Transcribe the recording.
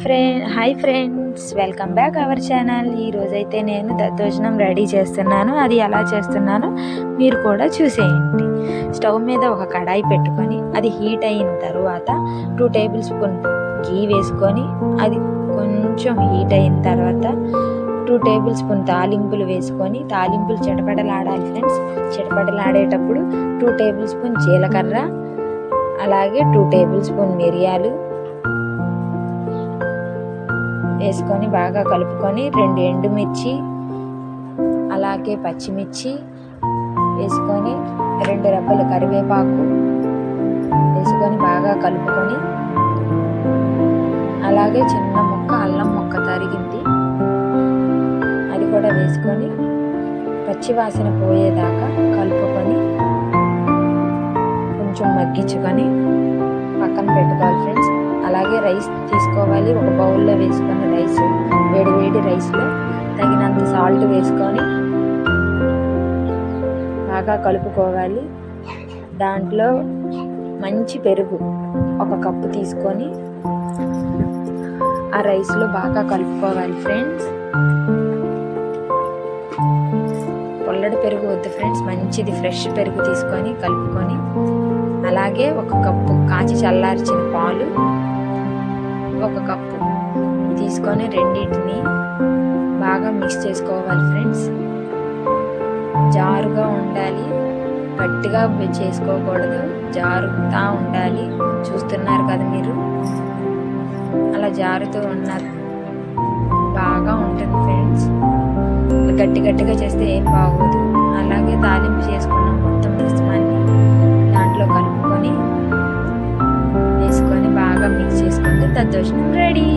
Hi friends, welcome back our channel. ఈరోజైతే నేను దద్దోజనం రెడీ చేస్తున్నాను. అది ఎలా చేస్తున్నానో మీరు కూడా చూసేయండి. స్టవ్ మీద ఒక కడాయి పెట్టుకొని అది హీట్ అయిన తర్వాత 2 టేబుల్ స్పూన్ గీ వేసుకొని అది కొంచెం హీట్ అయిన తర్వాత 2 టేబుల్ స్పూన్ తాలింపులు వేసుకొని తాలింపులు చిటపటలాడాలి ఫ్రెండ్స్. చిటపటలాడేటప్పుడు 2 టేబుల్ స్పూన్ జీలకర్ర, అలాగే 2 టేబుల్ స్పూన్ మిరియాలు వేసుకొని బాగా కలుపుకొని 2 ఎండుమిర్చి, అలాగే పచ్చిమిర్చి వేసుకొని 2 రెబ్బలు కరివేపాకు వేసుకొని బాగా కలుపుకొని, అలాగే చిన్న ముక్క అల్లం ముక్క తరిగింది అది కూడా వేసుకొని పచ్చివాసన పోయేదాకా కలుపుకొని కొంచెం మగ్గించుకొని పక్కన పెట్టుకోవాలి ఫ్రెండ్స్. అలాగే రైస్ తీసుకోవాలి. ఒక బౌల్లో వేసుకొని రైస్, వేడి రైస్లో తగినంత సాల్ట్ వేసుకొని బాగా కలుపుకోవాలి. దాంట్లో మంచి పెరుగు 1 కప్పు తీసుకొని ఆ రైస్లో బాగా కలుపుకోవాలి ఫ్రెండ్స్. పొల్లడి పెరుగు వద్దు ఫ్రెండ్స్, మంచిది ఫ్రెష్ పెరుగు తీసుకొని కలుపుకొని, అలాగే 1 కప్పు కాచి చల్లార్చిన పాలు 1 కప్పు తీసుకొని రెండింటిని బాగా మిక్స్ చేసుకోవాలి ఫ్రెండ్స్. జారుగా ఉండాలి, గట్టిగా చేసుకోకూడదు, జారుతూ ఉండాలి. చూస్తున్నారు కదా మీరు, అలా జారుతూ ఉన్న బాగా ఉంటుంది ఫ్రెండ్స్. గట్టిగా చేస్తే ఏం బాగోదు. అలాగే తాలింపు చేసుకున్న మొత్తం మిశ్రమాన్ని దాంట్లో కలుపుకొని వేసుకొని బాగా మిక్స్ చేసుకుంటే దద్దోజనం రెడీ.